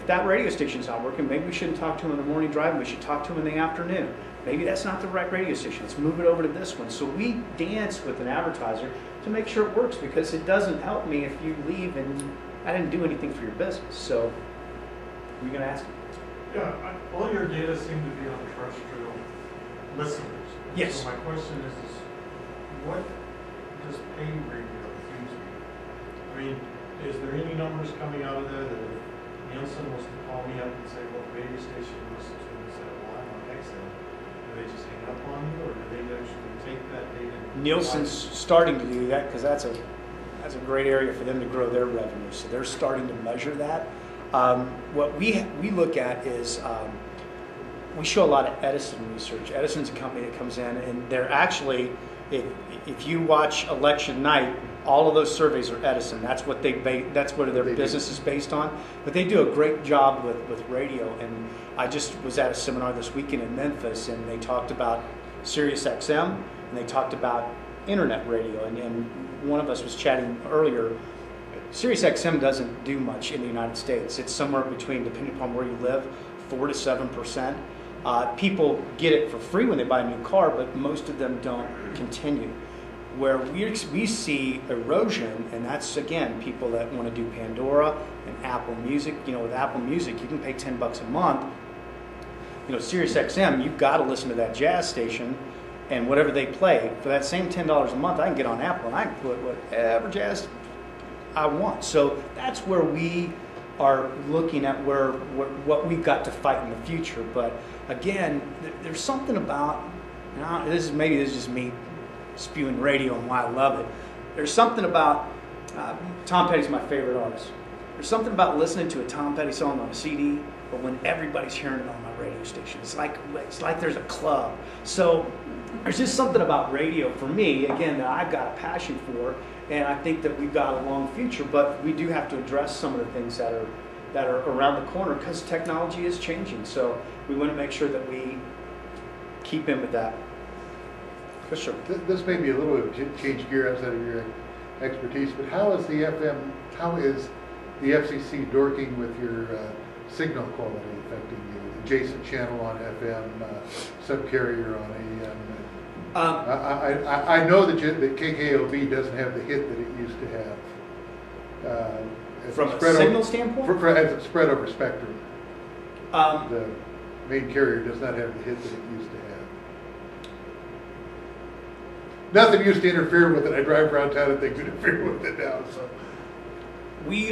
that radio station's not working, maybe we shouldn't talk to them in the morning drive, we should talk to them in the afternoon. Maybe that's not the right radio station, let's move it over to this one. So we dance with an advertiser to make sure it works, because it doesn't help me if you leave and I didn't do anything for your business. So, you're going to ask me? Yeah, all your data seem to be on terrestrial listeners. Yes. So my question is what does paid radio use me? I mean, is there any numbers coming out of there that if Nielsen was to call me up and say, what radio station you listen to, and say, well, I'm on XM, do they just hang up on you, or do they actually take that data? Nielsen's starting to do that, because that's a great area for them to grow their revenue. So they're starting to measure that. What we look at is we show a lot of Edison research. Edison's a company that comes in, and they're actually, if you watch election night, all of those surveys are Edison. That's what that's what their business is based on. But they do a great job with radio. And I just was at a seminar this weekend in Memphis, and they talked about Sirius XM, and they talked about internet radio. And one of us was chatting earlier. Sirius XM doesn't do much in the United States. It's somewhere between, depending upon where you live, 4 to 7%. People get it for free when they buy a new car, but most of them don't continue. Where we see erosion, and that's, again, people that want to do Pandora and Apple Music. You know, with Apple Music, you can pay $10 a month. You know, Sirius XM, you've got to listen to that jazz station, and whatever they play, for that same $10 a month, I can get on Apple and I can put whatever jazz I want. So that's where we are looking at what we've got to fight in the future. But again, there's something about, this is just me spewing radio and why I love it. There's something about, Tom Petty's my favorite artist. There's something about listening to a Tom Petty song on a CD, but when everybody's hearing it on my radio station, it's like there's a club. So there's just something about radio for me, again, that I've got a passion for, and I think that we've got a long future, but we do have to address some of the things that are around the corner, because technology is changing. So we want to make sure that we keep in with that. For sure. This may be a little bit of change gear outside of your expertise, but how is the FCC dorking with your signal quality affecting you? Adjacent channel on FM, subcarrier on AM. I know that KKOB doesn't have the hit that it used to have. From a signal standpoint? As it's spread over spectrum. The main carrier does not have the hit that it used to have. Nothing used to interfere with it. I drive around town and things interfere with it now. So we,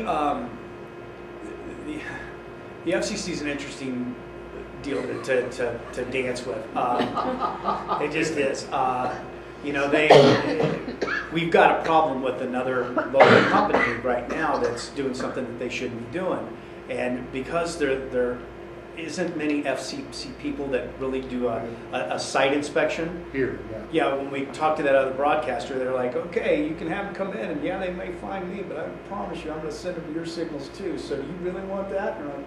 the FCC is an interesting deal to dance with. It just is. You know, we've got a problem with another local company right now that's doing something that they shouldn't be doing, and because there isn't many FCC people that really do a site inspection. Here, yeah. When we talked to that other broadcaster, they're like, okay, you can have them come in, and yeah, they may find me, but I promise you, I'm going to send them your signals too. So do you really want that? And I'm like,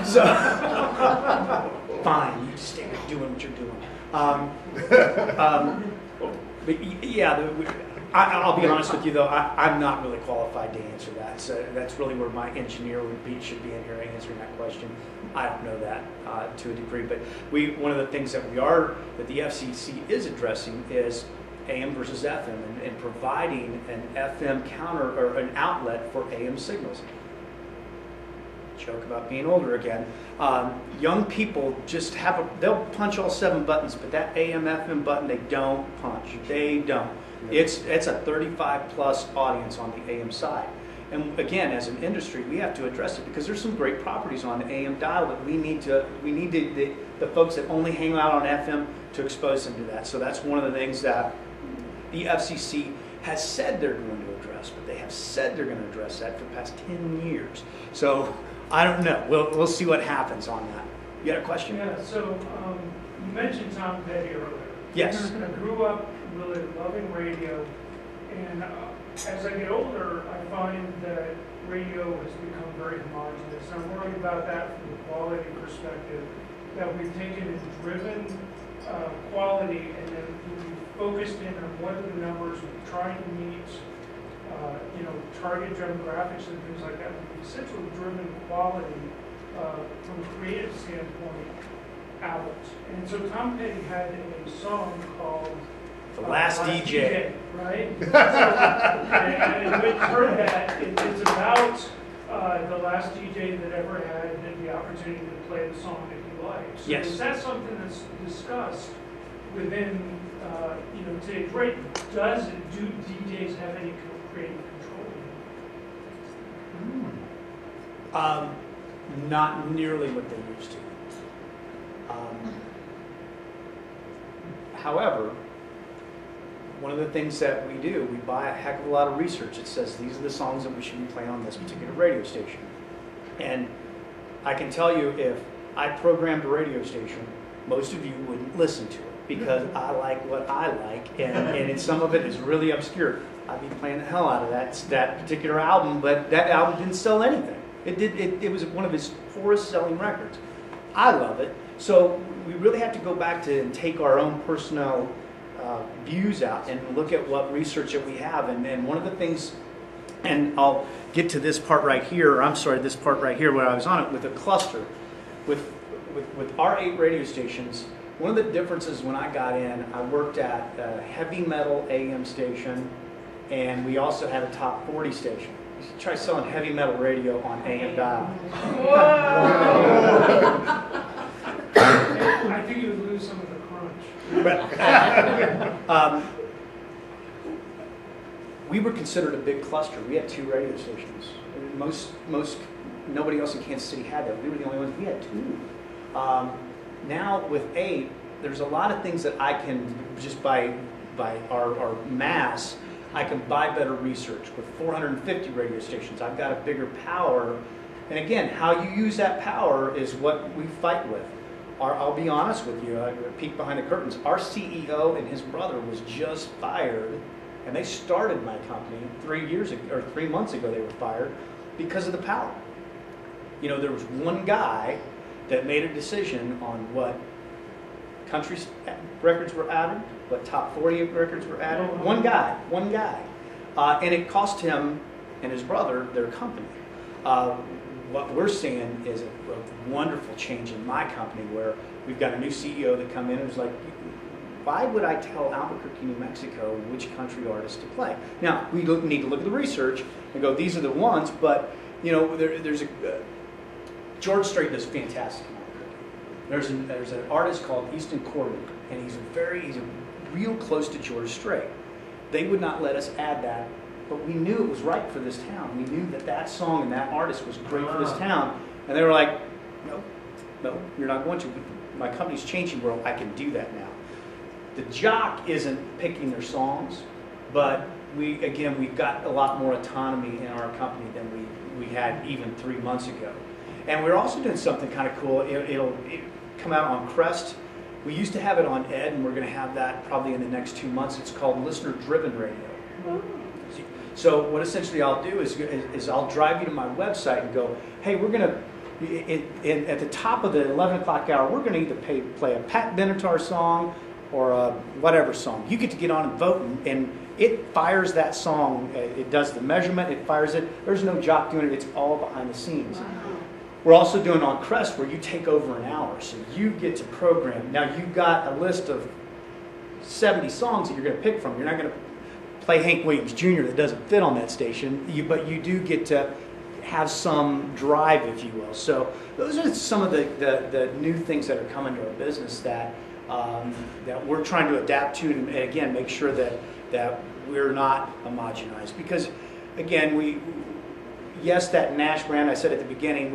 so fine, you just stay there doing what you're doing. But yeah, I'll be honest with you though, I'm not really qualified to answer that. So that's really where my engineer should be in here answering that question. I don't know that to a degree, but one of the things that the FCC is addressing is AM versus FM and providing an FM counter or an outlet for AM signals. Joke about being older again. Young people just they'll punch all 7 buttons, but that AM FM button they don't punch. They don't. It's a 35 plus audience on the AM side. And again, as an industry, we have to address it because there's some great properties on the AM dial that we need the folks that only hang out on FM to expose them to that. So that's one of the things that the FCC has said they're going to address, but they have said they're going to address that for the past 10 years. So I don't know. We'll see what happens on that. You got a question? Yeah, so you mentioned Tom Petty earlier. Yes. I grew up really loving radio, and as I get older, I find that radio has become very homogenous. I'm worried about that from the quality perspective, that we've taken and driven quality and then we've focused in on what are the numbers we're trying to meet target demographics and things like that. We've essentially driven quality from a creative standpoint out. And so Tom Petty had a song called The Last DJ. Right? And we've heard that it's about the last DJ that ever had the opportunity to play the song that he liked. So Yes. is that something that's discussed within, today's rate? Do DJs have any creative control? Not nearly what they used to. However, one of the things that we do, we buy a heck of a lot of research. It says these are the songs that we should be playing on this particular radio station. And I can tell you, if I programmed a radio station, most of you wouldn't listen to it because I like what I like, and some of it is really obscure. I'd be playing the hell out of that particular album, but that album didn't sell anything. It was one of his poorest selling records. I love it. So we really have to go back to and take our own personal views out and look at what research that we have. And one of the things, and I'll get to this part right here, this part right here where I was on it with a cluster. With our 8 radio stations, one of the differences when I got in, I worked at a heavy metal AM station, and we also had a top 40 station. You should try selling heavy metal radio on AM dial. Whoa! I think you would lose some of the crunch. We were considered a big cluster. We had 2 radio stations. Nobody else in Kansas City had that. We were the only ones. We had 2. Now with 8, there's a lot of things that I can just by our mass. I can buy better research. With 450 radio stations, I've got a bigger power. And again, how you use that power is what we fight with. I'll be honest with you, I peek behind the curtains. Our CEO and his brother was just fired, and they started my company 3 months ago. They were fired because of the power. There was one guy that made a decision on what country records were added, what top 40 records were added. One guy. And it cost him and his brother their company. What we're seeing is a wonderful change in my company where we've got a new CEO that come in and was like, why would I tell Albuquerque, New Mexico, which country artist to play? Now, we need to look at the research and go, these are the ones, but, there's George Strait does fantastic in Albuquerque. There's an artist called Easton Corbin, and he's real close to George Strait. They would not let us add that, but we knew it was right for this town. We knew that song and that artist was great for this town. And they were like, no, you're not going to. My company's changing where I can do that now. The jock isn't picking their songs, but we've got a lot more autonomy in our company than we had even 3 months ago. And we're also doing something kind of cool. It'll come out on Crest. We used to have it on Ed, and we're going to have that probably in the next 2 months. It's called listener-driven radio. So what essentially I'll do is I'll drive you to my website and go, hey, we're going to, at the top of the 11 o'clock hour, we're going to either play a Pat Benatar song or a whatever song. You get to get on and vote, and it fires that song. It does the measurement. It fires it. There's no jock doing it. It's all behind the scenes. Wow. We're also doing on Crest where you take over an hour. So you get to program. Now you've got a list of 70 songs that you're going to pick from. You're not going to play Hank Williams Jr. that doesn't fit on that station, but you do get to have some drive, if you will. So those are some of the new things that are coming to our business that we're trying to adapt to, and again make sure that we're not homogenized. Because again, yes, that Nash brand, I said at the beginning,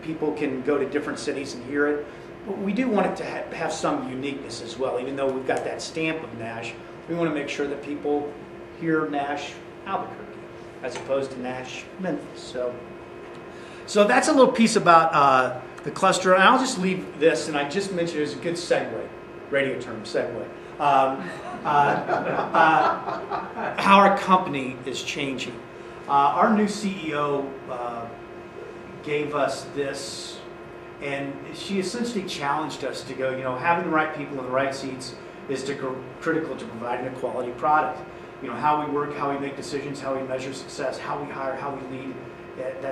people can go to different cities and hear it, but we do want it to have some uniqueness as well. Even though we've got that stamp of Nash, we want to make sure that people hear Nash Albuquerque as opposed to Nash Memphis. So that's a little piece about the cluster. And I'll just leave this, and I just mentioned it as a good segue, radio term segue. How our company is changing. Our new CEO gave us this, and she essentially challenged us to go, having the right people in the right seats is critical to providing a quality product. how we work, how we make decisions, how we measure success, how we hire, how we lead. That's